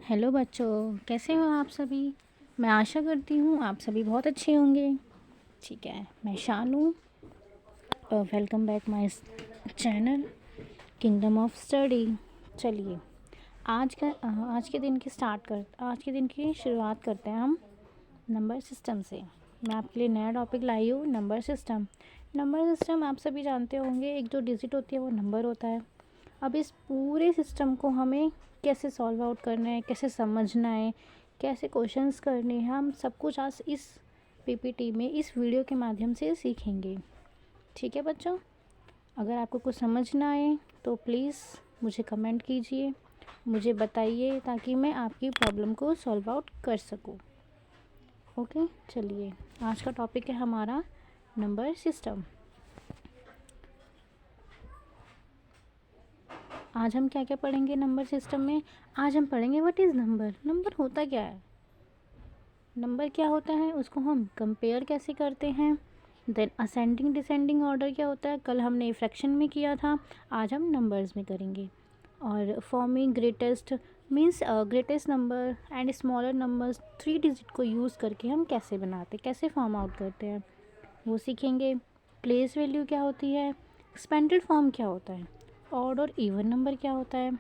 Hello बच्चों, कैसे हो आप सभी। मैं आशा करती हूँ आप सभी बहुत अच्छे होंगे। ठीक है, मैं Shanu. Welcome back my channel kingdom of study. चलिए, आज के दिन की शुरुआत करते हैं हम नंबर सिस्टम से। मैं आपके लिए नया टॉपिक लाई हूँ, नंबर सिस्टम। नंबर सिस्टम आप सभी जानते होंगे, एक जो डिजिट होती है वो नंबर होता है। अब इस पूरे सिस्टम को हमें कैसे सॉल्व आउट करना है, कैसे समझना है, कैसे क्वेश्चंस करने हैं, हम सब कुछ आज इस पीपीटी में, इस वीडियो के माध्यम से सीखेंगे। ठीक है बच्चों, अगर आपको कुछ समझ ना आए तो प्लीज़ मुझे कमेंट कीजिए, मुझे बताइए, ताकि मैं आपकी प्रॉब्लम को सॉल्व आउट कर सकूं। ओके, चलिए, आज का टॉपिक है हमारा नंबर सिस्टम। आज हम क्या क्या पढ़ेंगे नंबर सिस्टम में। आज हम पढ़ेंगे व्हाट इज़ नंबर। नंबर होता क्या है, नंबर क्या होता है, उसको हम कंपेयर कैसे करते हैं। देन असेंडिंग डिसेंडिंग ऑर्डर क्या होता है, कल हमने फ्रैक्शन में किया था, आज हम नंबर्स में करेंगे। और forming greatest means greatest number and smaller numbers, 3 digit को यूज़ करके हम कैसे बनाते, कैसे फॉर्म आउट करते हैं, वो सीखेंगे। प्लेस वैल्यू क्या होती है, एक्सपेंडेड फॉर्म क्या होता है, ऑड और इवन नंबर क्या होता है।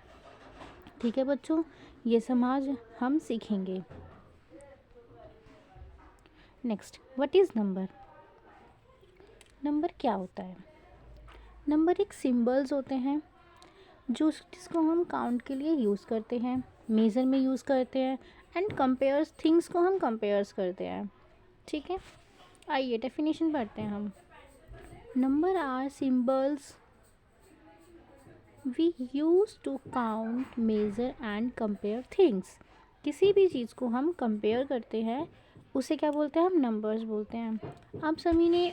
ठीक है बच्चों, ये सब आज हम सीखेंगे। Next, what is number. Number क्या होता है, नंबर एक सिंबल्स होते हैं जिसको हम काउंट के लिए यूज़ करते हैं, मेज़र में यूज़ करते हैं, एंड कंपेयर्स थिंग्स को हम कंपेयर्स करते हैं। ठीक है, आइए डेफिनेशन पढ़ते हैं हम। Number are symbols we use to count, measure and compare things. किसी भी चीज़ को हम कंपेयर करते हैं उसे क्या बोलते हैं, हम नंबर्स बोलते हैं। आप सभी ने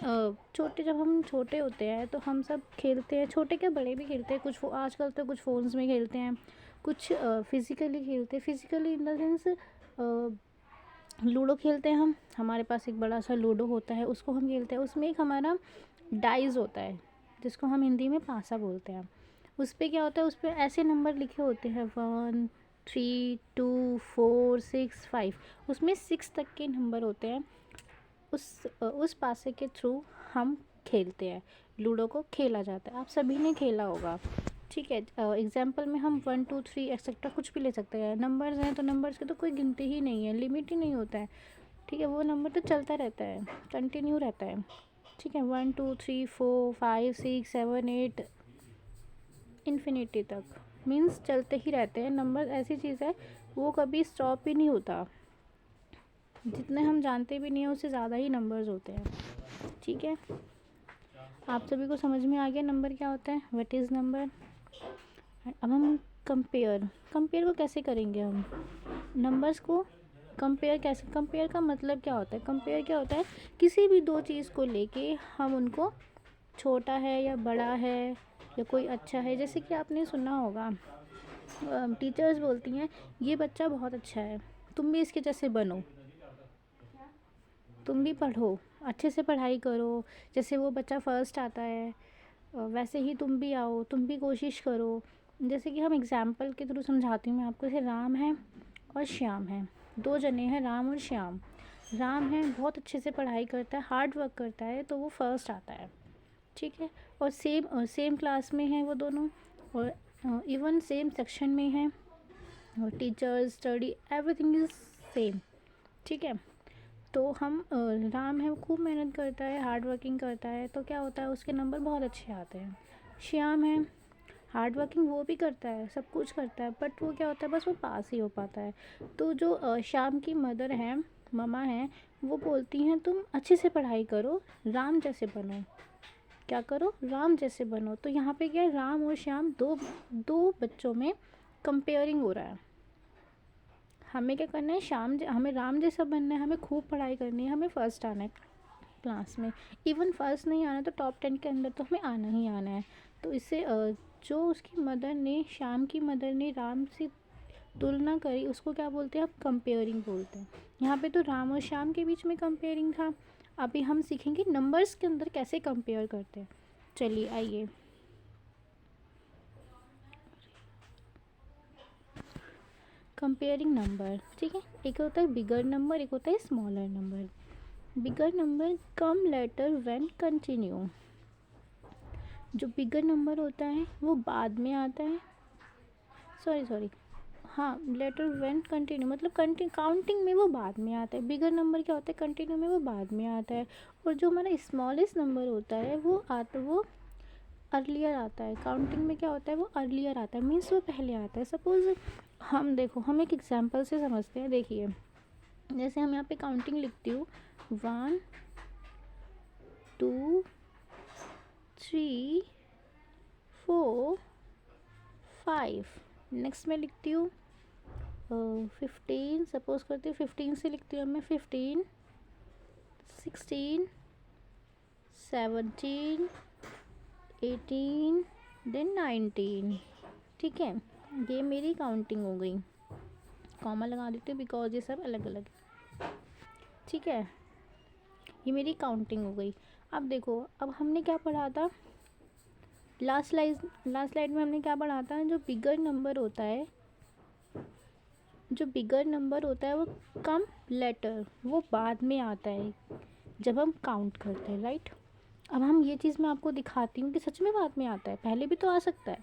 जब हम छोटे होते हैं तो हम सब खेलते हैं, छोटे क्या बड़े भी खेलते हैं, कुछ आजकल तो कुछ फ़ोन्स में खेलते हैं, कुछ फिज़िकली खेलते हैं। Physically in the sense ludo खेलते हैं हम, हमारे पास एक बड़ा सा लूडो होता है, उसको हम खेलते हैं। उसमें एक हमारा डाइस होता है जिसको हम हिंदी में पासा बोलते हैं। उस पर क्या होता है, उस पर ऐसे नंबर लिखे होते हैं 1 3 2 4 6 5, उसमें 6 तक के नंबर होते हैं। उस पासे के थ्रू हम खेलते हैं, लूडो को खेला जाता है। आप सभी ने खेला होगा। ठीक है, एग्जाम्पल में हम 1 2 3 एक्सेट्रा कुछ भी ले सकते हैं। नंबर्स हैं तो नंबर्स की तो कोई गिनती ही नहीं है, लिमिट ही नहीं होता है। ठीक है, वो नंबर तो चलता रहता है, कंटिन्यू रहता है। ठीक है, 1 2 3 4 5 6 7 8 इन्फिनिटी तक, मीन्स चलते ही रहते हैं। नंबर ऐसी चीज़ है वो कभी स्टॉप ही नहीं होता, जितने हम जानते भी नहीं हैं उससे ज़्यादा ही नंबर्स होते हैं। ठीक है, आप सभी को समझ में आ गया नंबर क्या होता है, व्हाट इज़ नंबर। अब हम कंपेयर को कैसे करेंगे, हम नंबर्स को कंपेयर कैसे, कंपेयर का मतलब क्या होता है, कंपेयर क्या होता है, किसी भी दो चीज़ को लेके हम उनको, छोटा है या बड़ा है या कोई अच्छा है, जैसे कि आपने सुना होगा टीचर्स बोलती हैं ये बच्चा बहुत अच्छा है, तुम भी इसके जैसे बनो, तुम भी पढ़ो, अच्छे से पढ़ाई करो, जैसे वो बच्चा फर्स्ट आता है वैसे ही तुम भी आओ, तुम भी कोशिश करो। जैसे कि हम एग्जाम्पल के थ्रू समझाती हूँ मैं आपको, जैसे राम है और श्याम है, 2 जने हैं राम और श्याम। राम है बहुत अच्छे से पढ़ाई करता है, हार्ड वर्क करता है, तो वो फर्स्ट आता है। ठीक है, और सेम क्लास में हैं वो दोनों, और इवन सेम सेक्शन में हैं, और teachers study everything is same. ठीक है, तो हम राम है वो खूब मेहनत करता है, हार्ड वर्किंग करता है, तो क्या होता है उसके नंबर बहुत अच्छे आते हैं। श्याम है, हार्ड वर्किंग वो भी करता है, सब कुछ करता है, बट वो क्या होता है, बस वो पास ही हो पाता है। तो जो श्याम की मदर हैं, ममा हैं, वो बोलती हैं तुम अच्छे से पढ़ाई करो, राम जैसे बनो। क्या करो, राम जैसे बनो। तो यहाँ पे क्या है, राम और श्याम दो दो बच्चों में कंपेयरिंग हो रहा है। हमें क्या करना है, हमें राम जैसा बनना है, हमें खूब पढ़ाई करनी है, हमें फर्स्ट आना है क्लास में। इवन फर्स्ट नहीं आना तो टॉप 10 के अंदर तो हमें आना ही आना है। तो इससे जो उसकी मदर ने, श्याम की मदर ने राम से तुलना करी, उसको क्या बोलते हैं, आप कंपेयरिंग बोलते हैं। यहाँ पे तो राम और श्याम के बीच में कंपेयरिंग था। अभी हम सीखेंगे नंबर्स के अंदर कैसे कंपेयर करते हैं। चलिए आइए, कंपेयरिंग नंबर, ठीक है। एक होता है बिगर नंबर, एक होता है smaller number. Bigger number come later when continue. जो बिगर नंबर होता है वो बाद में आता है, सॉरी हाँ, लेटर व्हेन कंटिन्यू मतलब काउंटिंग में वो बाद में आता है। बिगर नंबर क्या होता है, कंटिन्यू में वो बाद में आता है। और जो हमारा स्मॉलेस्ट नंबर होता है वो अर्लियर आता है। काउंटिंग में क्या होता है, वो अर्लियर आता है, मीन्स वो पहले आता है। सपोज हम एक एग्जांपल से समझते हैं। देखिए, जैसे हम यहाँ पे काउंटिंग लिखती हूँ 1 2 3 4 5। नेक्स्ट में लिखती हूँ 15, सपोज करती हूँ 15 से लिखती हूँ मैं 15 16 17 18 देन 19, ठीक है। ये मेरी काउंटिंग हो गई। कॉमा लगा देती हूँ बिकॉज ये सब अलग अलग, ठीक है। ये मेरी काउंटिंग हो गई। अब देखो, अब हमने क्या पढ़ा था लास्ट स्लाइड में, हमने क्या पढ़ा था, जो बिगर नंबर होता है वो कम लेटर, वो बाद में आता है जब हम काउंट करते हैं, राइट। अब हम ये चीज़ मैं आपको दिखाती हूँ कि सच में बाद में आता है, पहले भी तो आ सकता है,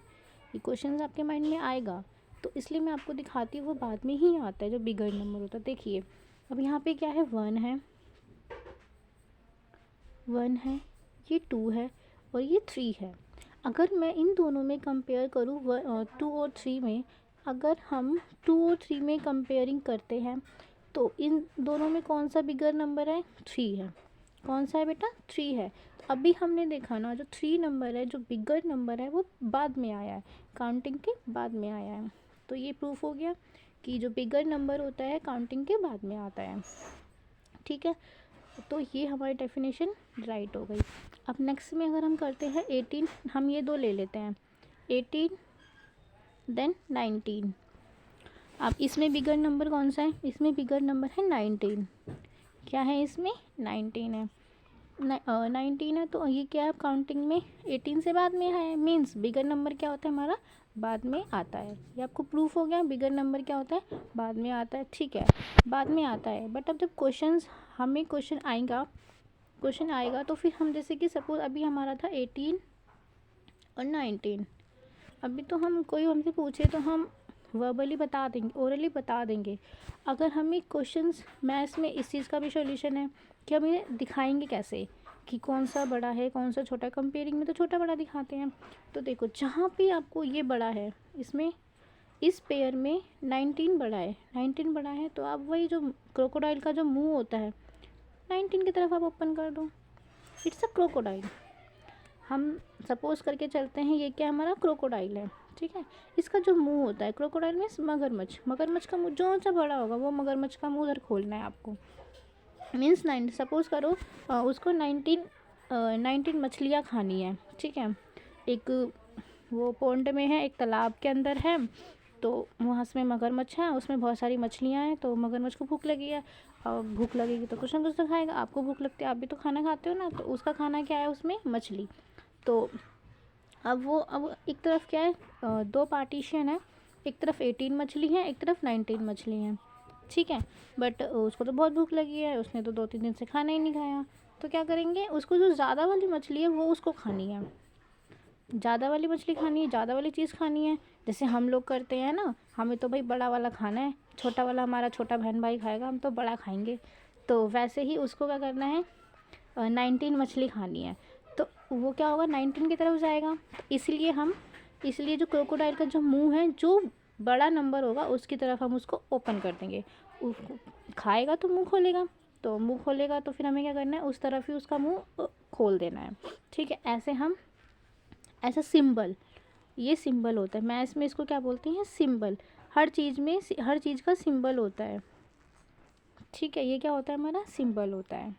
ये क्वेश्चन आपके माइंड में आएगा, तो इसलिए मैं आपको दिखाती हूँ वो बाद में ही आता है जो बिगर नंबर होता है। देखिए, अब यहाँ पे क्या है, 1 है, ये 2 है और ये 3 है। अगर मैं इन दोनों में कंपेयर करूँ 2 और 3 में, अगर हम 2 और 3 में कंपेयरिंग करते हैं तो इन दोनों में कौन सा बिगर नंबर है, 3 है। कौन सा है बेटा, 3 है। तो अभी हमने देखा ना, जो 3 नंबर है, जो बिगर नंबर है, वो बाद में आया है, काउंटिंग के बाद में आया है। तो ये प्रूफ हो गया कि जो बिगर नंबर होता है काउंटिंग के बाद में आता है, ठीक है। तो ये हमारी डेफिनेशन राइट हो गई। अब नेक्स्ट में अगर हम करते हैं 18, हम ये दो ले लेते हैं 18 देन 19। अब इसमें बिगर नंबर कौन सा है, इसमें बिगर नंबर है 19। क्या है इसमें, 19 है। 19 है, तो ये क्या है, काउंटिंग में 18 से बाद में है, मीन्स बिगर नंबर क्या होता है हमारा, बाद में आता है। ये आपको प्रूफ हो गया, बिगर नंबर क्या होता है, बाद में आता है, ठीक है, बाद में आता है। बट अब जब हमें क्वेश्चन आएगा तो फिर हम, जैसे कि सपोज अभी हमारा था 18 और 19, अभी तो हम कोई हमसे पूछे तो हम वर्बली बता देंगे, ओरली बता देंगे। अगर हमें क्वेश्चंस मैथ्स में इस चीज़ का भी सॉल्यूशन है कि हम ये दिखाएंगे कैसे कि कौन सा बड़ा है कौन सा छोटा है। कंपेयरिंग में तो छोटा बड़ा दिखाते हैं। तो देखो, जहाँ पे आपको ये बड़ा है, इसमें इस पेयर में 19 बड़ा है, तो आप वही जो क्रोकोडाइल का जो मुंह होता है 19 की तरफ आप ओपन कर दो, इट्स अ क्रोकोडाइल। हम सपोज करके चलते हैं ये क्या हमारा क्रोकोडाइल है, ठीक है। इसका जो मुंह होता है, क्रोकोडाइल मीन्स मगरमच्छ का मुंह जो सा बड़ा होगा वो मगरमच्छ का मुंह उधर खोलना है आपको। मीन्स 9, सपोज करो उसको 19 मछलियाँ खानी है, ठीक है। एक वो पॉन्ड में है, एक तालाब के अंदर है, तो वहाँ में मगरमच्छ है, उसमें बहुत सारी मछलियाँ हैं। तो मगरमच्छ को भूख लगी है, और भूख लगेगी तो कुछ ना कुछ तो खाएगा। आपको भूख लगती है, आप भी तो खाना खाते हो ना, तो उसका खाना क्या है उसमें, मछली। तो अब एक तरफ क्या है, दो पार्टीशन है, एक तरफ 18 मछली है, एक तरफ 19 मछली है, ठीक है। बट उसको तो बहुत भूख लगी है, उसने तो 2-3 दिन से खाना ही नहीं खाया। तो क्या करेंगे, उसको जो ज़्यादा वाली मछली है वो उसको खानी है, ज़्यादा वाली मछली खानी है, ज़्यादा वाली चीज़ खानी है। जैसे हम लोग करते हैं ना, हमें तो भाई बड़ा वाला खाना है, छोटा वाला हमारा छोटा बहन भाई खाएगा, हम तो बड़ा खाएंगे। तो वैसे ही उसको क्या करना है, 19 मछली खानी है, तो वो क्या होगा, 19 की तरफ जाएगा। तो इसलिए जो क्रोकोडाइल का जो मुंह है, जो बड़ा नंबर होगा उसकी तरफ हम उसको ओपन कर देंगे। उसको खाएगा तो मुंह खोलेगा, तो मुंह खोलेगा तो फिर हमें क्या करना है, उस तरफ ही उसका मुंह खोल देना है, ठीक है। ऐसा सिंबल, ये सिंबल होता है मैथ्स में, इसको क्या बोलते हैं, सिंबल। हर चीज़ का सिंबल होता है, ठीक है। ये क्या होता है, हमारा सिंबल होता है,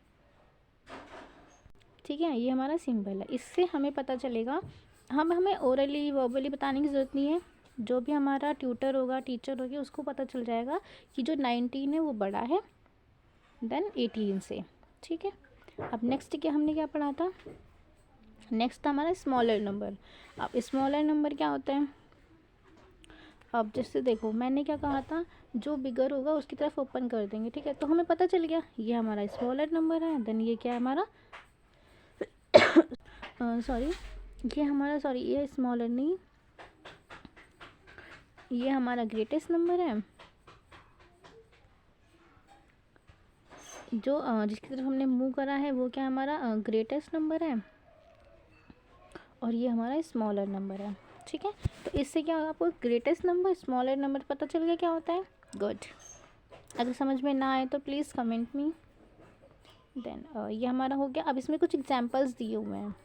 ठीक है। ये हमारा सिंबल है, इससे हमें पता चलेगा। हमें ओरली वर्बली बताने की ज़रूरत नहीं है, जो भी हमारा ट्यूटर होगा, टीचर होगी, उसको पता चल जाएगा कि जो 19 है वो बड़ा है देन 18 से, ठीक है। अब नेक्स्ट हमने क्या पढ़ा था, नेक्स्ट था हमारा स्मॉलर नंबर। अब स्मॉलर नंबर क्या होता है, अब जैसे देखो मैंने क्या कहा था, जो बिगर होगा उसकी तरफ ओपन कर देंगे, ठीक है। तो हमें पता चल गया ये हमारा स्मॉलर नंबर है, देन ये क्या है हमारा सॉरी ये हमारा ये स्मॉलर नहीं, ये हमारा ग्रेटेस्ट नंबर है, जो जिसकी तरफ हमने मूव करा है वो क्या हमारा ग्रेटेस्ट नंबर है, और ये हमारा स्मॉलर नंबर है, ठीक है। तो इससे क्या होगा, आपको ग्रेटेस्ट नंबर स्मॉलर नंबर पता चल गया क्या होता है। गुड। अगर समझ में ना आए तो प्लीज़ कमेंट मी। देन ये हमारा हो गया। अब इसमें कुछ एग्जांपल्स दिए हुए हैं,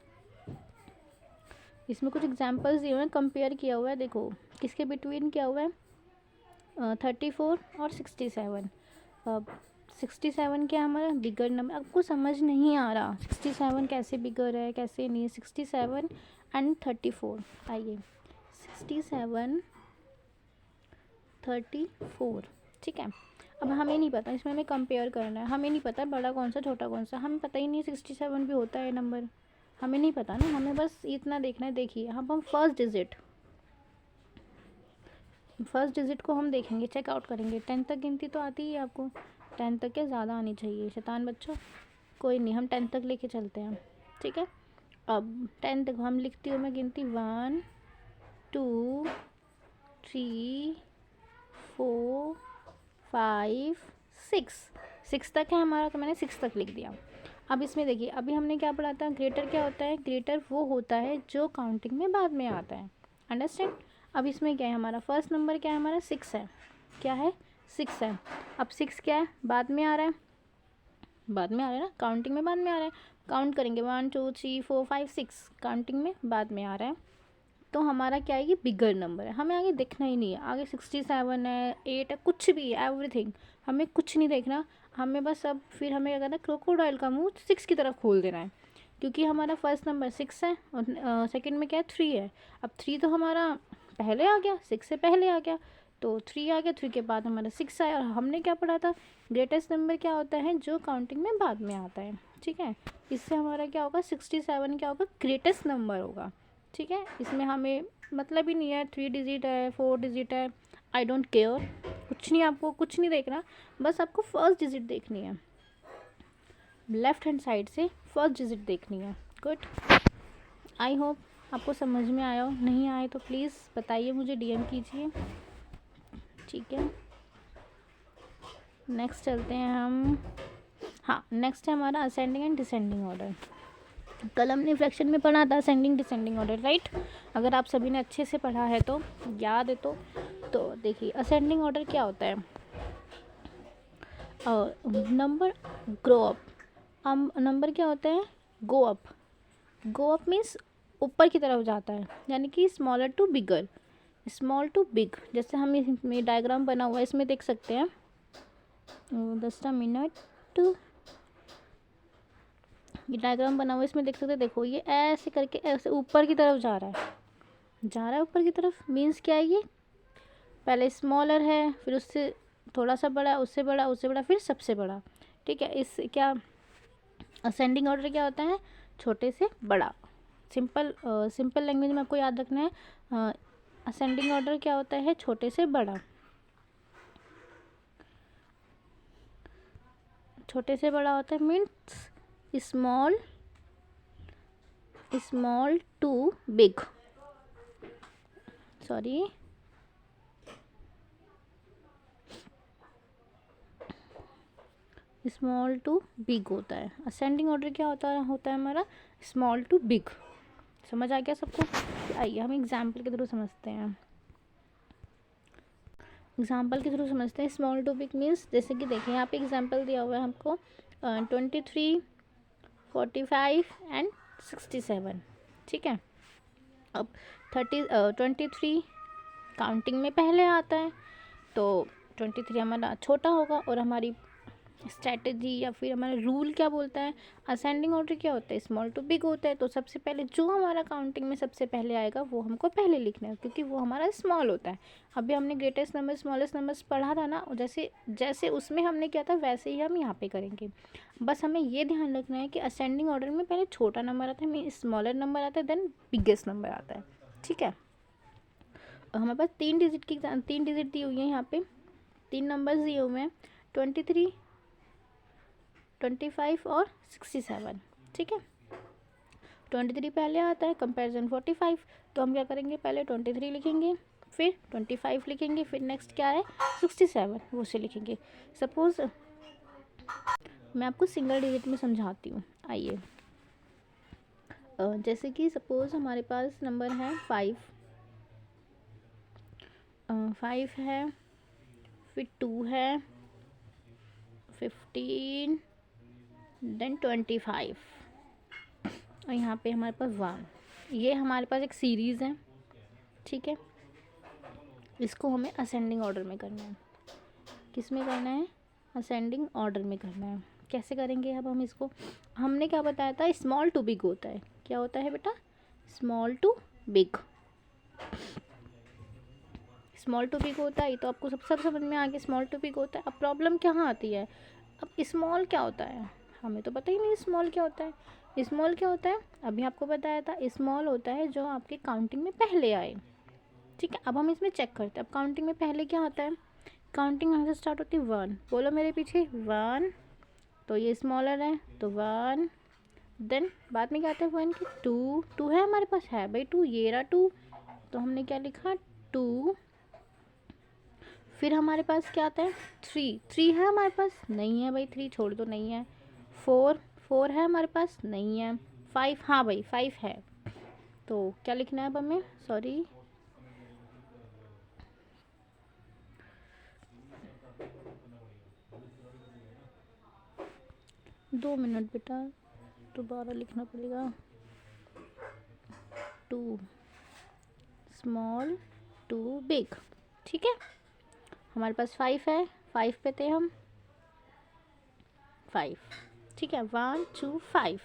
कंपेयर किया हुआ है, देखो किसके बिटवीन क्या हुआ है, 34 और 67। अब 67 क्या हमारा बिगर नंबर, आपको समझ नहीं आ रहा 67 कैसे बिगर है कैसे नहीं है। 67 एंड 34, आइए 67 34, ठीक है। अब हमें नहीं पता, इसमें हमें कंपेयर करना है, हमें नहीं पता बड़ा कौन सा छोटा कौन सा, हमें पता ही नहीं 67 भी होता है नंबर, हमें नहीं पता ना, हमें बस इतना देखना है। देखिए हम फर्स्ट डिजिट को हम देखेंगे, चेकआउट करेंगे। 10 तक गिनती तो आती ही है आपको, 10 तक क्या ज़्यादा आनी चाहिए शैतान बच्चों, कोई नहीं हम 10 तक लेके चलते हैं, ठीक है। अब 10 तक हम लिखती हूँ मैं गिनती 1 2 3 4 5 6 तक है हमारा, तो मैंने 6 तक लिख दिया। अब इसमें देखिए अभी हमने क्या पढ़ा था, ग्रेटर क्या होता है, ग्रेटर वो होता है जो काउंटिंग में बाद में आता है, अंडरस्टैंड। अब इसमें क्या है, हमारा फर्स्ट नंबर क्या है, हमारा 6 है, क्या है 6 है। अब 6 क्या है, बाद में आ रहा है, ना, काउंटिंग में बाद में आ रहा है, काउंट करेंगे 1 2 3 4 5 6, काउंटिंग में बाद में आ रहा है, तो हमारा क्या है, ये बिगर नंबर है, हमें आगे देखना ही नहीं है, आगे 67 है 8 है कुछ भी है, एवरीथिंग हमें कुछ नहीं देखना, हमें बस अब फिर हमें क्या करना है, क्रोकोडाइल का मुंह 6 की तरफ खोल देना है, क्योंकि हमारा फर्स्ट नंबर 6 है और सेकंड में क्या है 3 है। अब 3 तो हमारा पहले आ गया, 6 से पहले आ गया, तो 3 आ गया, 3 के बाद हमारा 6 आया, और हमने क्या पढ़ा था, ग्रेटेस्ट नंबर क्या होता है जो काउंटिंग में बाद में आता है, ठीक है। इससे हमारा क्या होगा, 67 क्या होगा, ग्रेटेस्ट नंबर होगा, ठीक है। इसमें हमें मतलब ही नहीं है 3 डिजिट है 4 डिजिट है, आई डोंट केयर, कुछ नहीं, आपको कुछ नहीं देखना, बस आपको फर्स्ट डिजिट देखनी है, लेफ्ट हैंड साइड से फर्स्ट डिजिट देखनी है। गुड, आई होप आपको समझ में आया हो, नहीं आए तो प्लीज़ बताइए, मुझे डीएम कीजिए, ठीक है। नेक्स्ट चलते हैं हम, हाँ नेक्स्ट है हमारा असेंडिंग एंड डिसेंडिंग ऑर्डर। कल हमने फ्रैक्शन में पढ़ा था असेंडिंग डिसेंडिंग ऑर्डर, राइट। अगर आप सभी ने अच्छे से पढ़ा है तो याद है तो देखिए असेंडिंग ऑर्डर क्या होता है, नंबर ग्रो अप, नंबर क्या होता है, गो अप मीन्स ऊपर की तरफ जाता है, यानी कि smaller to bigger, small to big. जैसे हम इसमें डायग्राम बना हुआ है, इसमें देख सकते हैं, 10 मिनट, ये डायग्राम बना हुआ है, इसमें देख सकते हैं, देखो ये ऐसे करके ऐसे ऊपर की तरफ जा रहा है ऊपर की तरफ, मीन्स क्या है, ये पहले स्मॉलर है, फिर उससे थोड़ा सा बड़ा, उससे बड़ा, उससे बड़ा, फिर सबसे बड़ा, ठीक है। इस क्या असेंडिंग ऑर्डर क्या होता है, छोटे से बड़ा, सिंपल लैंग्वेज में आपको याद रखना है, असेंडिंग ऑर्डर क्या होता है, छोटे से बड़ा, छोटे से बड़ा होता है, means small to big, sorry small to big होता है। असेंडिंग ऑर्डर क्या होता है हमारा, स्मॉल टू बिग। समझ आ गया सबको। आइए हम एग्जाम्पल के थ्रू समझते हैं, स्मॉल टू बिग मीन्स, जैसे कि देखिए यहाँ पे एग्जाम्पल दिया हुआ है हमको 23 45 एंड 67, ठीक है। अब 23 काउंटिंग में पहले आता है, तो 23 हमारा छोटा होगा, और हमारी स्ट्रैटेजी या फिर हमारा रूल क्या बोलता है, असेंडिंग ऑर्डर क्या होता है, स्मॉल टू बिग होता है, तो सबसे पहले जो हमारा काउंटिंग में सबसे पहले आएगा वो हमको पहले लिखना है, क्योंकि वो हमारा स्मॉल होता है। अभी हमने ग्रेटेस्ट नंबर स्मॉलेस्ट नंबर्स पढ़ा था ना, जैसे उसमें हमने किया था वैसे ही हम यहाँ पे करेंगे। बस हमें ये ध्यान रखना है कि असेंडिंग ऑर्डर में पहले छोटा नंबर आता है, स्मॉलर नंबर आता है, देन बिगेस्ट नंबर आता है, ठीक है। हमारे पास 3 डिजिट दी हुई है यहाँ पे, तीन नंबर्स दिए हुए हैं, 23, 25 और 67। ठीक है, 23 पहले आता है, कंपैरिजन 45, तो हम क्या करेंगे, पहले 23 लिखेंगे, फिर 25 लिखेंगे, फिर नेक्स्ट क्या है 67, वो से लिखेंगे। सपोज़ मैं आपको सिंगल डिजिट में समझाती हूँ, आइए। जैसे कि सपोज़ हमारे पास नंबर है 5, 5 है, फिर 2 है, 15, देन 25, और यहाँ पे हमारे पास 1। ये हमारे पास एक सीरीज़ है। ठीक है, इसको हमें असेंडिंग ऑर्डर में करना है। किस में करना है, असेंडिंग ऑर्डर में करना है। कैसे करेंगे अब हम इसको, हमने क्या बताया था, स्मॉल टू बिग होता है। क्या होता है बेटा, small to big. Small to big होता है, तो आपको सब समझ में आ गया, स्मॉल टू बिग होता है। अब प्रॉब्लम कहाँ आती है, अब स्मॉल क्या होता है, हमें तो पता ही नहीं स्मॉल क्या होता है। स्मॉल क्या होता है, अभी आपको बताया था, स्मॉल होता है जो आपके काउंटिंग में पहले आए। ठीक है, अब हम इसमें चेक करते हैं, अब काउंटिंग में पहले क्या आता है, काउंटिंग यहाँ से स्टार्ट होती है 1, बोलो मेरे पीछे 1, तो ये स्मॉलर है तो 1, देन बाद में क्या आता है 1 की 2, 2 है हमारे पास, है भाई 2, ये रहा 2, तो हमने क्या लिखा 2। फिर हमारे पास क्या आता है 3, 3 है हमारे पास, नहीं है भाई 3 छोड़ दो, नहीं है। 4, 4 है हमारे पास, नहीं है। 5, हाँ भाई 5 है, तो क्या लिखना है अब हमें, सॉरी 2 मिनट बेटा, दोबारा लिखना पड़ेगा। 2 स्मॉल टू बिग। ठीक है, हमारे पास 5 है, 5 पे थे हम, 5। ठीक है, 1 2 5।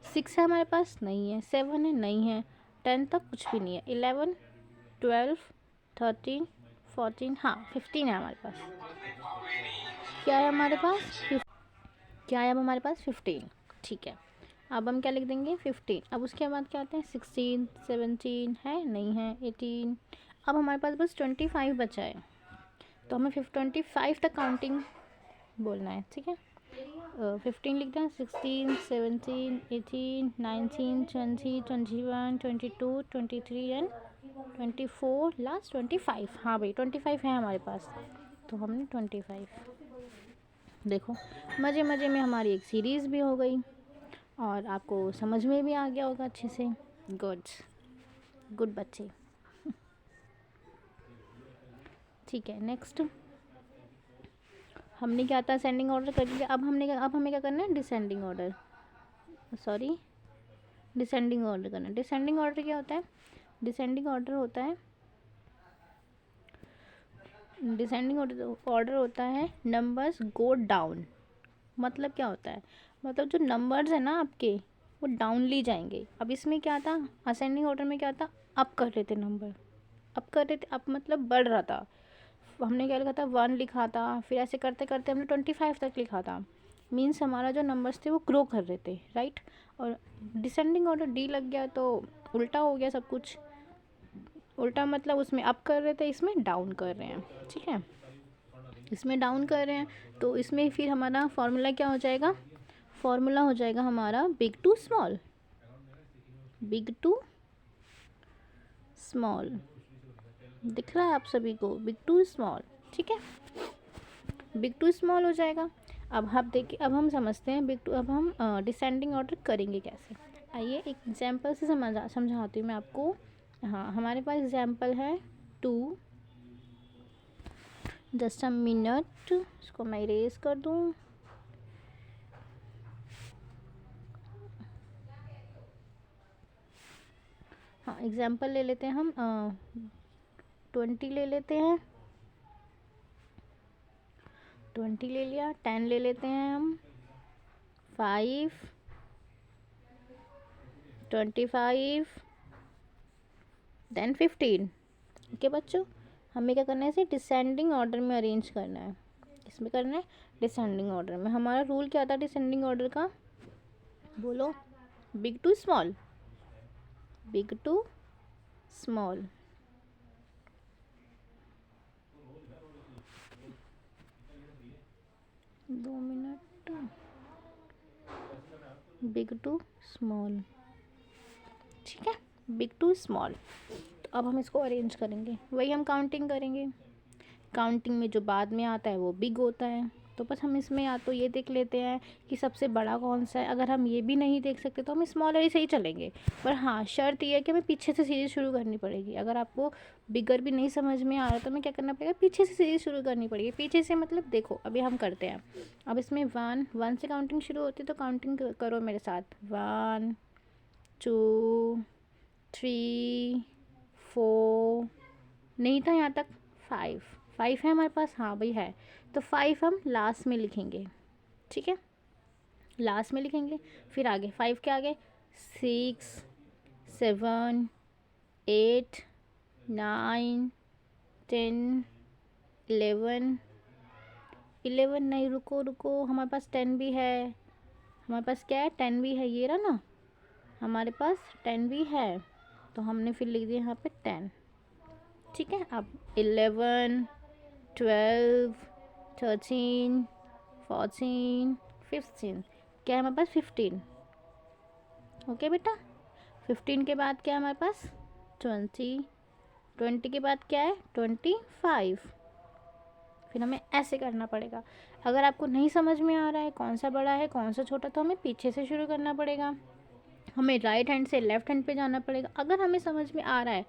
6 है हमारे पास, नहीं है। 7 है, नहीं है। 10 तक कुछ भी नहीं है। 11 12 13 14, हाँ 15 है हमारे पास। क्या है हमारे पास, क्या है अब हमारे पास 15। ठीक है, अब हम क्या लिख देंगे 15। अब उसके बाद क्या आते हैं 16 17 है, नहीं है। 18, अब हमारे पास बस 25 बचा है, तो हमें 25 तक काउंटिंग बोलना है। ठीक है, 15 लिख दें, 16 17 18 19 20 21 22 23 एंड 24, लास्ट 25। हाँ भाई 25 है हमारे पास, तो हमने 25। देखो, मज़े मज़े में हमारी एक सीरीज़ भी हो गई और आपको समझ में भी आ गया होगा अच्छे से। गुड, गुड बच्चे। ठीक है, नेक्स्ट हमने क्या था, असेंडिंग ऑर्डर कर लिया। अब हमें क्या करना है, descending order, sorry descending order करना है। डिसेंडिंग ऑर्डर क्या होता है, डिसेंडिंग ऑर्डर होता है, डिसेंडिंग ऑर्डर होता है नंबर्स गो डाउन। मतलब क्या होता है, मतलब जो नंबर्स है ना आपके, वो डाउनली जाएंगे। अब इसमें क्या था, असेंडिंग ऑर्डर में क्या था, अप कर रहे थे नंबर, अप कर रहे थे, अप मतलब बढ़ रहा था। हमने क्या लिखा था 1 लिखा था, फिर ऐसे करते करते हमने 25 तक लिखा था। मीन्स हमारा जो नंबर्स थे वो ग्रो कर रहे थे, राइट। और डिसेंडिंग ऑर्डर डी लग गया तो उल्टा हो गया सब कुछ। उल्टा मतलब उसमें अप कर रहे थे, इसमें डाउन कर रहे हैं। ठीक है, इसमें डाउन कर रहे हैं, तो इसमें फिर हमारा फॉर्मूला क्या हो जाएगा, फॉर्मूला हो जाएगा हमारा big to small, big to small. दिख रहा है आप सभी को, बिग टू स्मॉल। ठीक है, बिग टू स्मॉल हो जाएगा। अब हम देखिए, अब हम समझते हैं बिग टू, अब हम डिसेंडिंग ऑर्डर करेंगे कैसे। आइए एक एग्जांपल से समझाती हूँ मैं आपको। हाँ, हमारे पास एग्जांपल है 2, जस्ट अ मिनट, इसको मैं इरेज कर दूँ। हाँ, एग्जांपल ले लेते हैं हम, 20 ले लेते हैं, 20 ले लिया। 10 ले लेते हैं हम, 5 25 देन 15। ओके बच्चों, हमें क्या करना है, इसे डिसेंडिंग ऑर्डर में अरेंज करना है। इसमें करना है डिसेंडिंग ऑर्डर में। हमारा रूल क्या था डिसेंडिंग ऑर्डर का, बोलो, big to small, big to small. 2 minute. Big to small, ठीक है, बिग टू स्मॉल। तो अब हम इसको अरेंज करेंगे, वही हम काउंटिंग करेंगे। काउंटिंग में जो बाद में आता है वो बिग होता है। तो बस हम इसमें या तो ये देख लेते हैं कि सबसे बड़ा कौन सा है। अगर हम ये भी नहीं देख सकते तो हम स्मॉलर ही से ही चलेंगे। पर हाँ, शर्त ये है कि हमें पीछे से सीरीज शुरू करनी पड़ेगी। अगर आपको बिगर भी नहीं समझ में आ रहा तो हमें क्या करना पड़ेगा, पीछे से सीरीज शुरू करनी पड़ेगी। पीछे से मतलब देखो, अभी हम करते हैं। अब इसमें 1 से काउंटिंग शुरू होती है, तो काउंटिंग करो मेरे साथ। 1 2 3 4, नहीं था यहाँ तक, 5 है हमारे पास, हाँ भाई है। तो 5 हम लास्ट में लिखेंगे, ठीक है, लास्ट में लिखेंगे। फिर आगे 5 के आगे 6 7 8 9 10 11 नहीं, रुको रुको, हमारे पास 10 भी है। हमारे पास क्या है, 10 भी है, ये रहा ना, हमारे पास 10 भी है। तो हमने फिर लिख दिया यहाँ पे 10, ठीक है। अब 11 12 13 14 15, क्या है हमारे पास 15, ओके बेटा। 15 के बाद क्या है हमारे पास 20, 20 के बाद क्या है 25। फिर हमें ऐसे करना पड़ेगा। अगर आपको नहीं समझ में आ रहा है कौन सा बड़ा है कौन सा छोटा, तो हमें पीछे से शुरू करना पड़ेगा। हमें राइट हैंड से लेफ्ट हैंड पे जाना पड़ेगा। अगर हमें समझ में आ रहा है,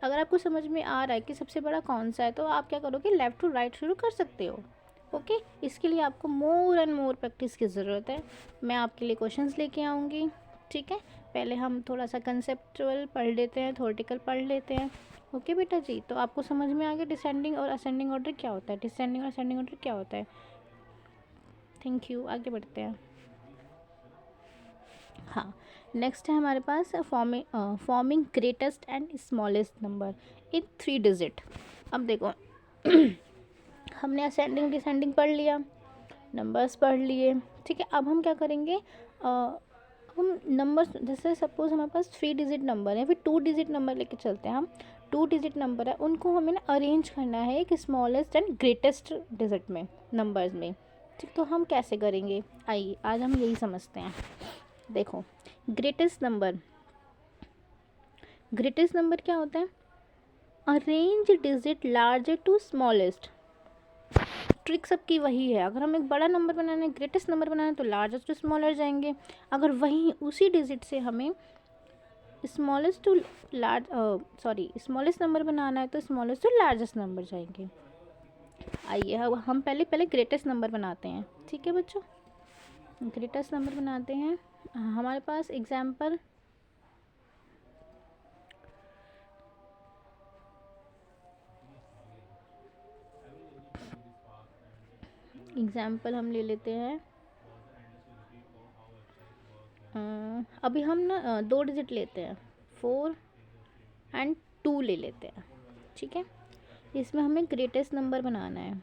अगर आपको समझ में आ रहा है कि सबसे बड़ा कौन सा है, तो आप क्या करोगे, लेफ़्ट टू राइट शुरू कर सकते हो, ओके। इसके लिए आपको मोर एंड मोर प्रैक्टिस की ज़रूरत है। मैं आपके लिए क्वेश्चंस लेके आऊँगी, ठीक है। पहले हम थोड़ा सा कंसेप्चुअल पढ़ लेते हैं, थ्योरेटिकल पढ़ लेते हैं, ओके बेटा जी। तो आपको समझ में आ गया डिसेंडिंग और असेंडिंग ऑर्डर क्या होता है, डिसेंडिंग और असेंडिंग ऑर्डर क्या होता है। थैंक यू, आगे बढ़ते हैं। हाँ, नेक्स्ट है हमारे पास forming greatest and smallest number in 3 digit. अब देखो हमने असेंडिंग डिसेंडिंग पढ़ लिया, नंबर्स पढ़ लिए, ठीक है। अब हम क्या करेंगे, हम नंबर्स, जैसे सपोज हमारे पास 3 डिजिट नंबर है, फिर 2 डिजिट नंबर लेके चलते हैं हम। 2 डिजिट नंबर है, उनको हमें ना अरेंज करना है एक स्मॉलेस्ट एंड ग्रेटेस्ट डिजिट में, नंबर्स में, ठीक। तो हम कैसे करेंगे, आइए आज हम यही समझते हैं। देखो, ग्रेटेस्ट नंबर, ग्रेटेस्ट नंबर क्या होता है, arrange digit larger to smallest. Trick सबकी वही है। अगर हम एक बड़ा नंबर बनाना है, ग्रेटेस्ट नंबर बनाना है, तो लार्जेस्ट टू स्मॉलर जाएंगे। अगर वहीं उसी डिजिट से हमें स्मॉलेस्ट टू स्मॉलेस्ट नंबर बनाना है, तो स्मॉलेस्ट टू लार्जेस्ट नंबर जाएंगे। आइए अब हम पहले ग्रेटेस्ट नंबर बनाते हैं, ठीक है बच्चों। ग्रेटेस्ट नंबर बनाते हैं। हमारे पास एग्जाम्पल हम ले लेते हैं। अभी हम ना 2 डिजिट लेते हैं, 4 एंड 2 ले लेते हैं, ठीक है। इसमें हमें ग्रेटेस्ट नंबर बनाना है।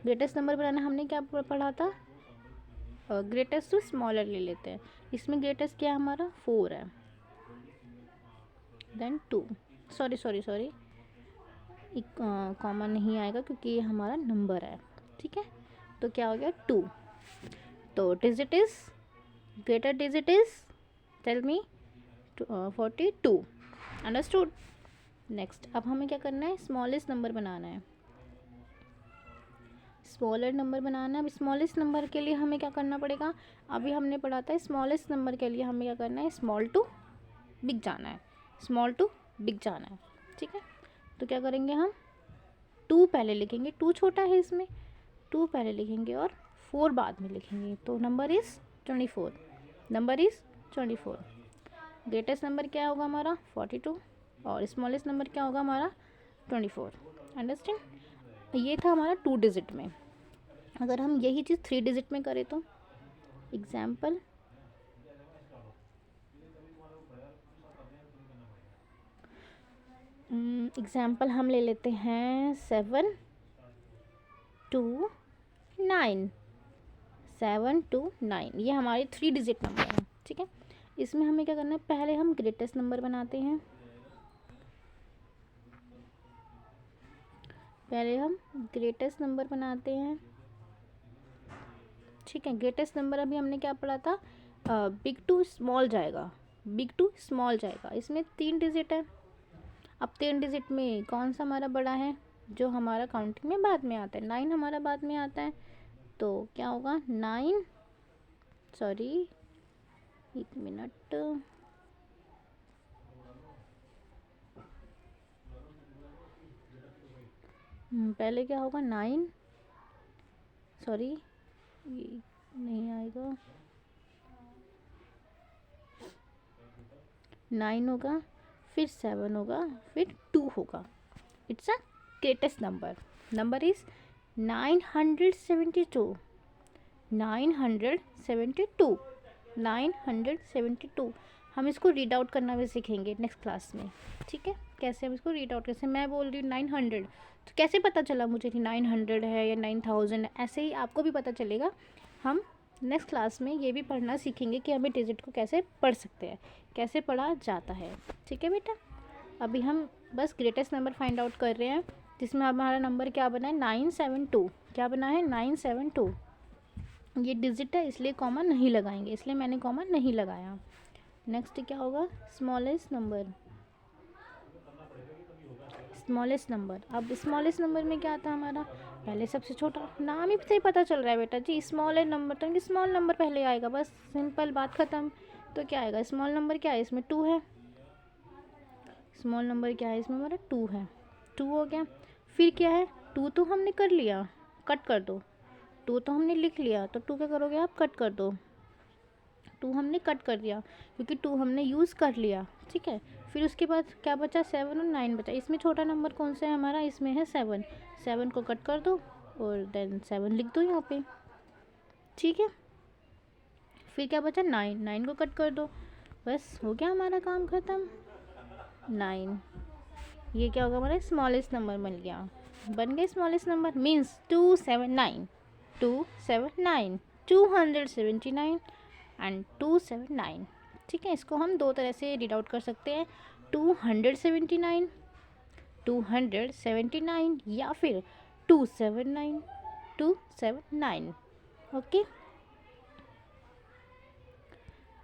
ग्रेटेस्ट नंबर बनाना, हमने क्या पढ़ा था, ग्रेटेस्ट टू स्मॉलर ले लेते हैं। इसमें ग्रेटेस्ट क्या है हमारा 4 है, देन 2, सॉरी कॉमन नहीं आएगा क्योंकि ये हमारा नंबर है, ठीक है। तो क्या हो गया 2। तो digit is, greater digit is, tell me, 42, understood. Next, अब हमें क्या करना है, स्मॉलेस्ट नंबर बनाना है, स्मॉलर नंबर बनाना है। अब स्मॉलेस्ट नंबर के लिए हमें क्या करना पड़ेगा, अभी हमने पढ़ा था स्मॉलेस्ट नंबर के लिए हमें क्या करना है, स्मॉल टू बिग जाना है, स्मॉल टू बिग जाना है, ठीक है। तो क्या करेंगे हम, 2 पहले लिखेंगे, 2 छोटा है इसमें, 2 पहले लिखेंगे और 4 बाद में लिखेंगे। तो number is 24, number is 24। Greatest number क्या होगा हमारा 42 और स्मॉलेस्ट नंबर क्या होगा हमारा 24, अंडरस्टैंड। ये था हमारा 2 डिजिट में। अगर हम यही चीज़ 3 डिजिट में करें तो एग्जाम्पल, हम ले लेते हैं 7 2 9, 7 2 9, ये हमारे 3 डिजिट नंबर हैं, ठीक है। इसमें हमें क्या करना है, पहले हम ग्रेटेस्ट नंबर बनाते हैं, पहले हम ग्रेटेस्ट नंबर बनाते हैं। ठीक है। ग्रेटेस्ट नंबर अभी हमने क्या पढ़ा था, बिग टू स्मॉल जाएगा, बिग टू स्मॉल जाएगा। इसमें 3 डिजिट है। अब 3 डिजिट में कौन सा हमारा बड़ा है, जो हमारा काउंटिंग में बाद में आता है। 9 हमारा बाद में आता है, तो क्या होगा 9, सॉरी 1 मिनट, पहले क्या होगा 9, सॉरी ये नहीं आएगा, 9 होगा, फिर 7 होगा, फिर 2 होगा। It's a greatest number. Number is 972, 972, 972। हम इसको रीड आउट करना भी सीखेंगे नेक्स्ट क्लास में, ठीक है। कैसे हम इसको रीड आउट, कैसे मैं बोल रही हूँ 900, तो कैसे पता चला मुझे कि 900 है या 9000 है, ऐसे ही आपको भी पता चलेगा। हम नेक्स्ट क्लास में ये भी पढ़ना सीखेंगे कि हमें डिजिट को कैसे पढ़ सकते हैं, कैसे पढ़ा जाता है, ठीक है बेटा। अभी हम बस ग्रेटेस्ट नंबर फाइंड आउट कर रहे हैं, जिसमें हमारा नंबर क्या बना है 972। क्या बना है 972। ये डिजिट है इसलिए कॉमा नहीं लगाएंगे, इसलिए मैंने कॉमा नहीं लगाया। नेक्स्ट क्या होगा, स्मॉलेस्ट नंबर, स्मॉलेस्ट नंबर। अब स्मॉलेस्ट नंबर में क्या आता है हमारा, पहले सबसे छोटा, नाम ही से ही पता चल रहा है बेटा जी स्मॉल है नंबर, तो स्मॉल नंबर पहले आएगा, बस सिंपल बात ख़त्म। तो क्या आएगा, स्मॉल नंबर क्या है, इसमें 2 है। स्मॉल नंबर क्या है, इसमें हमारा 2 है, 2 हो गया। फिर क्या है, 2 तो हमने कर लिया, कट कर दो। 2 तो हमने लिख लिया, तो 2 क्या करोगे आप, कट कर दो। 2 हमने कट कर दिया क्योंकि 2 हमने यूज़ कर लिया, ठीक है। फिर उसके बाद क्या बचा, 7 और 9 बचा। इसमें छोटा नंबर कौन सा है हमारा, इसमें है 7। 7 को कट कर दो और देन 7 लिख दो यहाँ पे, ठीक है। फिर क्या बचा 9, 9 को कट कर दो, बस हो गया हमारा काम ख़त्म। 9, ये क्या होगा हमारा स्मॉलेस्ट नंबर बन गया, बन गया स्मॉलेस्ट नंबर। मीन्स 279, 279, 279 एंड 279, ठीक है। इसको हम 2 तरह से रीड आउट कर सकते हैं, 279, 279 या फिर 279, 279। ओके।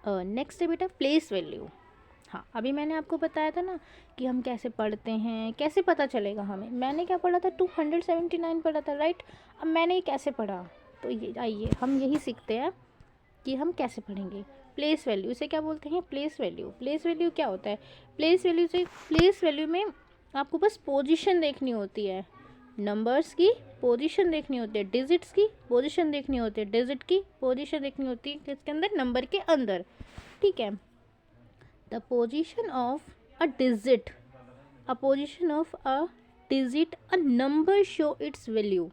नेक्स्ट है बेटा प्लेस वैल्यू। हाँ, अभी मैंने आपको बताया था ना कि हम कैसे पढ़ते हैं, कैसे पता चलेगा हमें। मैंने क्या पढ़ा था, 279 पढ़ा था, राइट। अब मैंने ये कैसे पढ़ा, तो ये आइए हम यही सीखते हैं कि हम कैसे पढ़ेंगे। प्लेस वैल्यू, इसे क्या बोलते हैं, प्लेस वैल्यू। प्लेस वैल्यू क्या होता है, प्लेस वैल्यू से, प्लेस वैल्यू में आपको बस पोजीशन देखनी होती है, नंबर्स की पोजीशन देखनी होती है, डिजिट्स की पोजीशन देखनी होती है, डिजिट की पोजीशन देखनी होती है किसके अंदर, नंबर के अंदर, ठीक है। The position of a digit, a position of a digit, a number show it's value.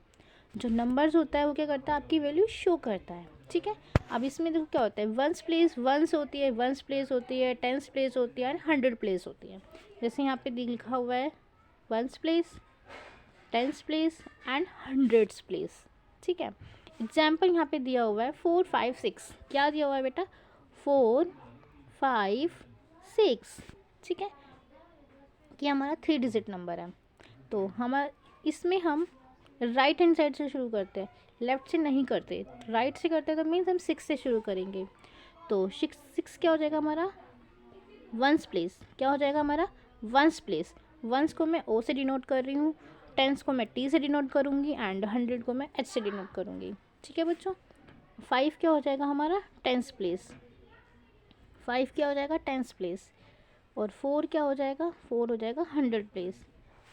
जो नंबर्स होता है वो क्या करता है, आपकी वैल्यू शो करता है, ठीक है। अब इसमें देखो क्या होता है, वंस प्लेस, वंस होती है, वंस प्लेस होती है, टेंस प्लेस होती है एंड 100 प्लेस होती है। जैसे यहाँ पे लिखा हुआ है ones place, tens place and 100 place, ठीक है। एग्जाम्पल यहाँ पे दिया हुआ है 4 5 6, क्या दिया हुआ है बेटा, 4 5 6, ठीक है, कि हमारा 3 डिजिट नंबर है। तो हमारा इसमें हम राइट हैंड साइड से शुरू करते हैं, लेफ़्ट से नहीं करते, राइट से करते हैं, तो मीन्स हम 6 से शुरू करेंगे। तो 6 क्या हो जाएगा हमारा, वंस प्लेस, क्या हो जाएगा हमारा, वंस प्लेस। वंस को मैं ओ से डिनोट कर रही हूँ, टेंस को मैं टी से डिनोट करूँगी एंड 100 को मैं एच से डिनोट करूँगी, ठीक है बच्चों। 5 क्या हो जाएगा हमारा, टेंस प्लेस, 5 क्या हो जाएगा, टेंस प्लेस। और 4 क्या हो जाएगा, 4 हो जाएगा 100 प्लेस,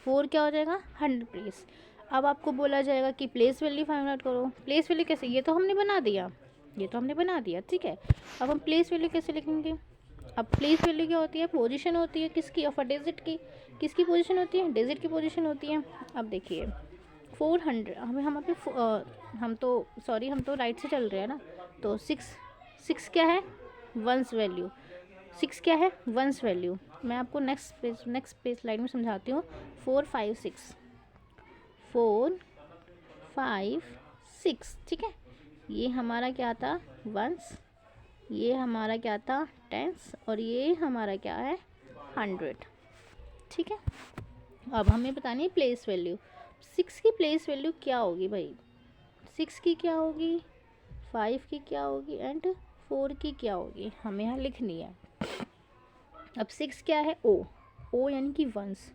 4 क्या हो जाएगा 100 प्लेस। अब आपको बोला जाएगा कि प्लेस वैल्यू फाइंड आउट करो। प्लेस वैल्यू कैसे, ये तो हमने बना दिया, ये तो हमने बना दिया, ठीक है। अब हम प्लेस वैल्यू कैसे लिखेंगे, अब प्लेस वैल्यू क्या होती है, पोजीशन होती है किसकी, ऑफ अ डिजिट की। किसकी पोजीशन होती है, डिजिट की पोजीशन होती है। अब देखिए 400, हमें हम पे हम तो सॉरी हम तो राइट से चल रहे हैं ना, तो 6 क्या है, वंस वैल्यू, 6 क्या है, वंस वैल्यू। मैं आपको नेक्स्ट पेज लाइन में समझाती हूँ। 4 5 6, 4 5 6, ठीक है। ये हमारा क्या था, वंस, ये हमारा क्या था, टेंस, और ये हमारा क्या है, 100, ठीक है। अब हमें बतानी है प्लेस वैल्यू। 6 की प्लेस वैल्यू क्या होगी भाई, 6 की क्या होगी, 5 की क्या होगी एंड 4 की क्या होगी, हमें यहाँ लिखनी है। अब 6 क्या है, ओ यानी कि वंस।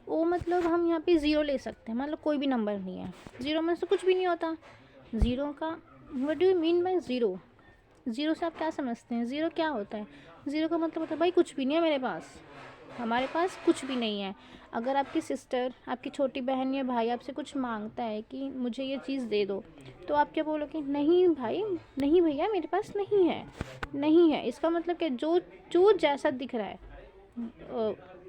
ओ मतलब हम यहाँ पे ज़ीरो ले सकते हैं, मतलब कोई भी नंबर नहीं है, ज़ीरो में से कुछ भी नहीं होता। ज़ीरो का what do you mean by zero? Zero से आप क्या समझते हैं, ज़ीरो क्या होता है? ज़ीरो का मतलब होता है भाई कुछ भी नहीं है मेरे पास, हमारे पास कुछ भी नहीं है। अगर आपकी सिस्टर, आपकी छोटी बहन या भाई आपसे कुछ मांगता है कि मुझे ये चीज़ दे दो, तो आप क्या बोलोगे? नहीं भाई, नहीं भैया मेरे पास नहीं है, नहीं है। इसका मतलब क्या, जो जो जैसा दिख रहा है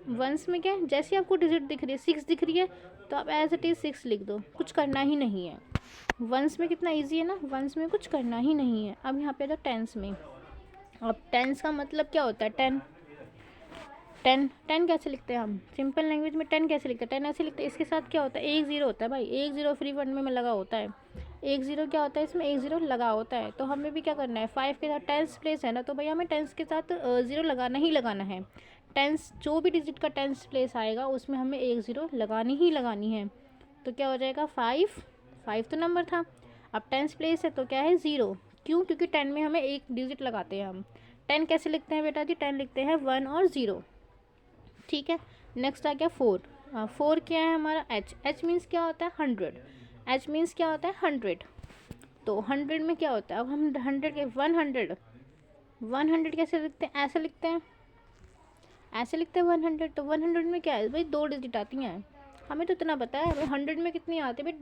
वंस में क्या है, जैसे आपको डिजिट दिख रही है, 6 दिख रही है, तो आप एज इट इज़ 6 लिख दो, कुछ करना ही नहीं है। वंस में कितना इजी है ना, वंस में कुछ करना ही नहीं है। अब यहाँ पे जो टेंस में, अब टेंस का मतलब क्या होता है, टेन टेन कैसे लिखते हैं हम सिंपल लैंग्वेज में, टेन कैसे लिखते हैं, टेन ऐसे लिखते हैं। इसके साथ क्या होता है, एक ज़ीरो होता है भाई, एक ज़ीरो फ्री वन में लगा होता है, एक ज़ीरो क्या होता है इसमें, एक ज़ीरो लगा होता है। तो हमें भी क्या करना है, 5 के साथ टेंस प्लेस है ना, तो भाई हमें टेंस के साथ ज़ीरो लगाना ही लगाना है। टेंस जो भी डिजिट का टेंस प्लेस आएगा उसमें हमें एक ज़ीरो लगानी ही लगानी है। तो क्या हो जाएगा, 5 तो नंबर था, अब टेंस प्लेस है तो क्या है, ज़ीरो। क्यों? क्योंकि 10 में हमें एक डिजिट लगाते हैं हम। 10 कैसे लिखते हैं बेटा जी, 10 लिखते हैं 1 और 0, ठीक है। नेक्स्ट आ गया 4। 4 क्या है हमारा, एच मीन्स क्या होता है, 100। एच मीन्स क्या होता है, 100। तो 100 में क्या होता है, अब हम 100 के 100 कैसे लिखते हैं, ऐसे लिखते हैं, ऐसे लिखते हैं 100। तो 100 में क्या है भाई, 2 डिजिट आती हैं, हमें तो इतना पता है भाई। 100 में कितनी आती है भाई,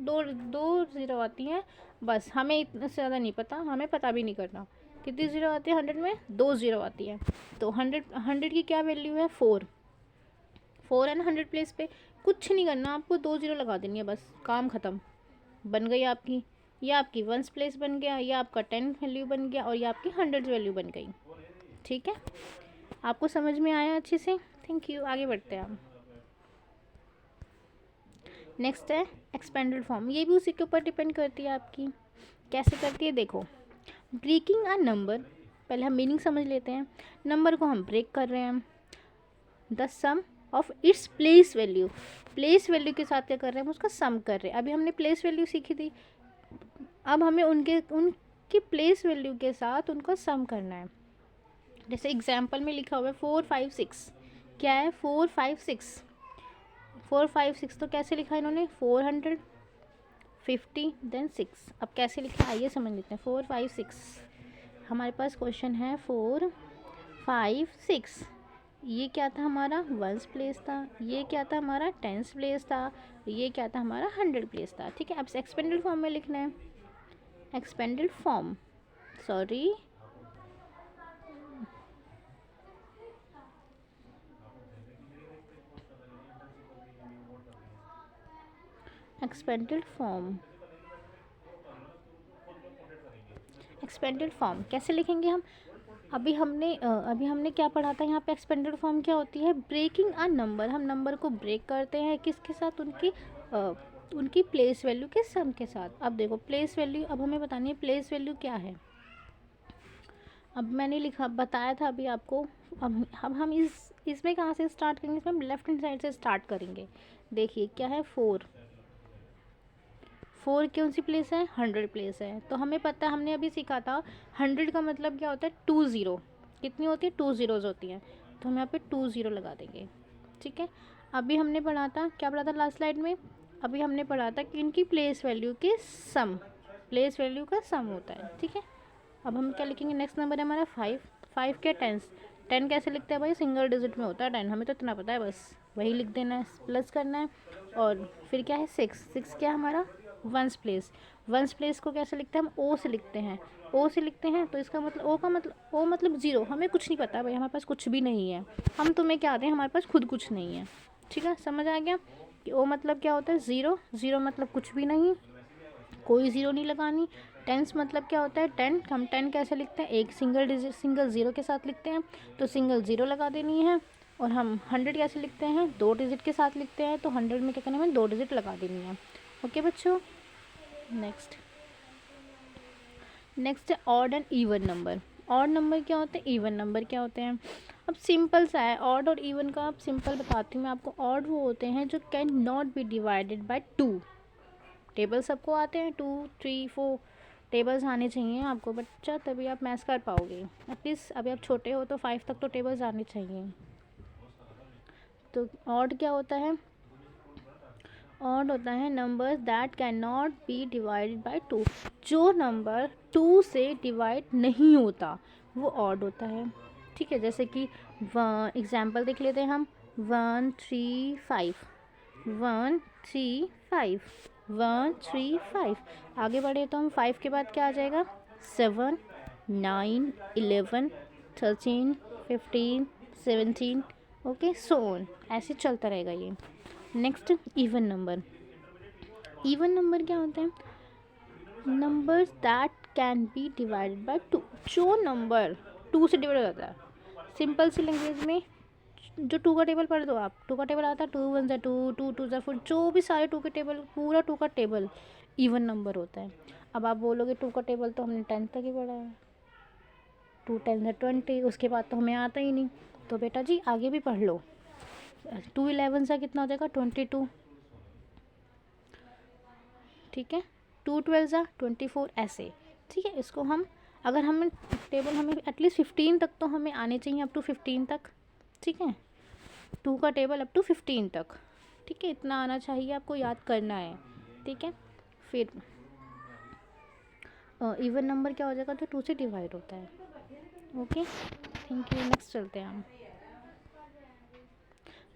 दो ज़ीरो आती हैं बस, हमें इतना से ज़्यादा नहीं पता, हमें पता भी नहीं करना कितनी ज़ीरो आती है। 100 में 2 ज़ीरो आती है। तो 100 की क्या वैल्यू है, 4 है ना 100 प्लेस पे। कुछ नहीं करना आपको, 2 ज़ीरो लगा देनी है बस, काम ख़त्म, बन गई आपकी, या आपकी वंस प्लेस बन गया, या आपका 10 वैल्यू बन गया, और या आपकी 100 वैल्यू बन गई। ठीक है, आपको समझ में आया अच्छे से? Thank you. आगे बढ़ते हैं हम। नेक्स्ट है एक्सपेंडेड फॉर्म। ये भी उसी के ऊपर डिपेंड करती है आपकी, कैसे करती है देखो। ब्रेकिंग अ नंबर, पहले हम मीनिंग समझ लेते हैं। नंबर को हम ब्रेक कर रहे हैं, the sum of its place value, place value के साथ क्या कर रहे हैं, हम उसका सम कर रहे हैं। अभी हमने प्लेस वैल्यू सीखी थी, अब हमें उनकी प्लेस वैल्यू के साथ उनका सम करना है। जैसे एग्जाम्पल में लिखा हुआ है 4 5 6, क्या है 4 5 6, 4 5 6, तो कैसे लिखा है इन्होंने, 450 देन 6। अब कैसे लिखा, आइए समझ लेते हैं। 4 5 6, हमारे पास क्वेश्चन है 4 5 6, ये क्या था हमारा, वंस प्लेस था, ये क्या था हमारा, टेंस प्लेस था, ये क्या था हमारा, 100 प्लेस था। ठीक है, अब एक्सपेंडेड फॉर्म में लिखना है, expanded form, sorry expanded form, expanded form कैसे लिखेंगे हम। अभी हमने क्या पढ़ा था यहाँ पे, एक्सपेंडेड फॉर्म क्या होती है, ब्रेकिंग अ नंबर, हम नंबर को ब्रेक करते हैं किसके साथ, उनकी प्लेस वैल्यू के सम के साथ। अब देखो प्लेस वैल्यू, अब हमें बतानी है प्लेस वैल्यू क्या है। अब मैंने लिखा, बताया था अभी आपको। अब हम इसमें कहाँ से स्टार्ट करेंगे, इसमें हम लेफ्ट हैंड साइड से स्टार्ट करेंगे। देखिए क्या है, 4 कौन सी प्लेस है, 100 प्लेस है। तो हमें पता है, हमने अभी सीखा था 100 का मतलब क्या होता है, 2 ज़ीरो, कितनी होती है, 2 ज़ीरोज़ होती हैं, तो हम यहाँ पे 2 ज़ीरो लगा देंगे। ठीक है, अभी हमने पढ़ा था, क्या पढ़ा था लास्ट स्लाइड में, अभी हमने पढ़ा था कि इनकी प्लेस वैल्यू के सम, प्लेस वैल्यू का सम होता है। ठीक है, अब हम क्या लिखेंगे, नेक्स्ट नंबर है हमारा 5 क्या, 10 कैसे लिखते हैं भाई, सिंगल डिजिट में होता है 10, हमें तो इतना पता है, बस वही लिख देना है, प्लस करना है। और फिर क्या है 6 क्या हमारा, वंस प्लेस को कैसे लिखते हैं हम, ओ से लिखते हैं, तो इसका मतलब ओ मतलब ज़ीरो, हमें कुछ नहीं पता भाई, हमारे पास कुछ भी नहीं है, हम तुम्हें क्या दें, हमारे पास खुद कुछ नहीं है। ठीक है, समझ आ गया कि ओ मतलब क्या होता है, ज़ीरो मतलब कुछ भी नहीं, कोई ज़ीरो नहीं लगानी। टेंस मतलब क्या होता है, 10, हम 10 कैसे लिखते हैं, एक सिंगल ज़ीरो के साथ लिखते हैं, तो सिंगल ज़ीरो लगा देनी है। और हम 100 कैसे लिखते हैं, 2 डिजिट के साथ लिखते हैं, तो 100 में क्या करना है, 2 डिजिट लगा देनी है। ओके बच्चों, नेक्स्ट है odd and even number. Odd number क्या होते हैं, इवन नंबर क्या होते हैं। अब सिंपल सा है, ऑड और इवन का अब सिंपल बताती हूँ मैं आपको। ऑड वो होते हैं जो can not be divided by 2, table सबको आते हैं 2 3 4, टेबल्स आने चाहिए आपको बच्चा, तभी आप मैथ्स कर पाओगे। एटलीस्ट अभी आप छोटे हो तो 5 तक तो टेबल्स आने चाहिए। तो ऑड क्या होता है? ऑड होता है numbers that can not be divided by 2। जो नंबर 2 से डिवाइड नहीं होता वो ऑड होता है। ठीक है, जैसे कि एग्जाम्पल देख लेते हैं हम। 1 3 5, 1 3 5, 1 3 5। आगे बढ़े तो हम 5 के बाद क्या आ जाएगा? 7 9 11 13 15 17। ओके, सो ऑन, ऐसे चलता रहेगा ये। Next, even number. Even number क्या होता है? Numbers that can be divided by 2। जो नंबर 2 से डिवाइड हो जाता है, सिंपल सी लैंग्वेज में जो 2 का टेबल पढ़ दो आप, 2 का टेबल आता है 2 1 ज़ा 2, 2 2 ज़ा 4, जो भी सारे 2 के टेबल, पूरा 2 का टेबल इवन नंबर होता है। अब आप बोलोगे 2 का टेबल तो हमने 10 तक ही पढ़ा है, 2 10 ज़ा 20, उसके बाद तो हमें आता ही नहीं। तो बेटा जी आगे भी पढ़ लो। 2 11 सा कितना हो जाएगा? 22। ठीक है, 2 12 ज़ा 24, ऐसे। ठीक है, इसको हम, अगर हमें टेबल, हमें एटलीस्ट 15 तक तो हमें आने चाहिए, अप टू 15 तक। ठीक है, 2 का टेबल अप टू 15 तक। ठीक है, इतना आना चाहिए, आपको याद करना है। ठीक है, फिर इवन नंबर क्या हो जाएगा? तो 2 से डिवाइड होता है। Okay, thank you. नेक्स्ट चलते हैं हम।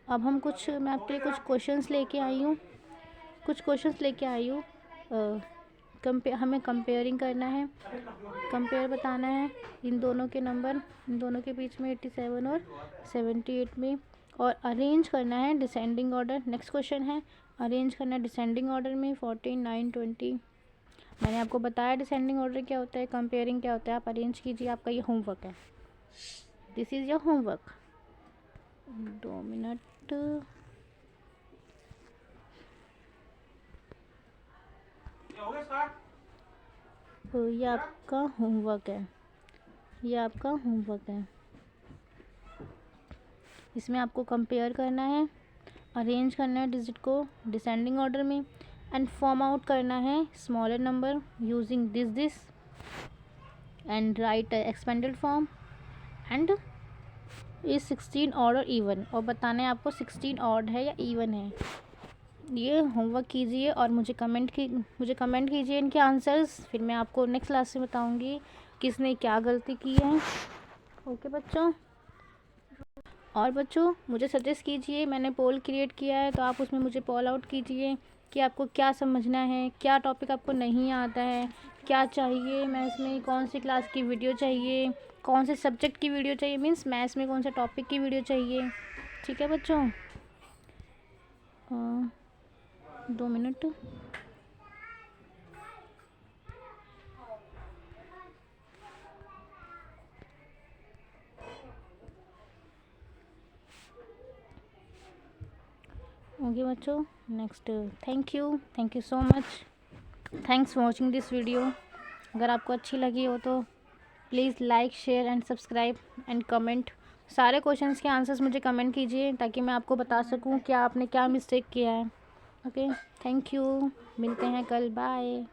अब हम कुछ, मैं आपके लिए कुछ क्वेश्चंस लेके आई हूँ, हमें कंपेयरिंग करना है, कंपेयर बताना है इन दोनों के नंबर, इन दोनों के बीच में 87 और 78 में, और अरेंज करना है डिसेंडिंग ऑर्डर। नेक्स्ट क्वेश्चन है, अरेंज करना है डिसेंडिंग ऑर्डर में 14 9 20। मैंने आपको बताया डिसेंडिंग ऑर्डर क्या होता है, कंपेयरिंग क्या होता है। आप अरेंज कीजिए, आपका ये होमवर्क है, this is your homework. 2 minute. तो ये आपका होमवर्क है, ये आपका होमवर्क है। इसमें आपको कंपेयर करना है, अरेंज करना है डिजिट को डिसेंडिंग ऑर्डर में, एंड फॉर्म आउट करना है smaller number using this and right expanded form, and is 16 odd और इवन, और बताना है आपको 16 ऑड है या इवन है। ये होमवर्क कीजिए और मुझे कमेंट कीजिए इनके आंसर्स, फिर मैं आपको नेक्स्ट क्लास में बताऊंगी किसने क्या गलती की है। ओके बच्चों, और बच्चों मुझे सजेस्ट कीजिए, मैंने पोल क्रिएट किया है तो आप उसमें मुझे पोल आउट कीजिए कि आपको क्या समझना है, क्या टॉपिक आपको नहीं आता है, क्या चाहिए मैं इसमें, कौन सी क्लास की वीडियो चाहिए, कौन से सब्जेक्ट की वीडियो चाहिए, मीन्स मैथ्स में कौन से टॉपिक की वीडियो चाहिए। ठीक है बच्चों, 2 मिनट। ओके बच्चों, next, thank you so much, thanks for watching this video. अगर आपको अच्छी लगी हो तो please like share and subscribe and comment. सारे क्वेश्चंस के आंसर्स मुझे कमेंट कीजिए ताकि मैं आपको बता सकूं कि आपने क्या मिस्टेक किया है। ओके, थैंक यू, मिलते हैं कल, बाय।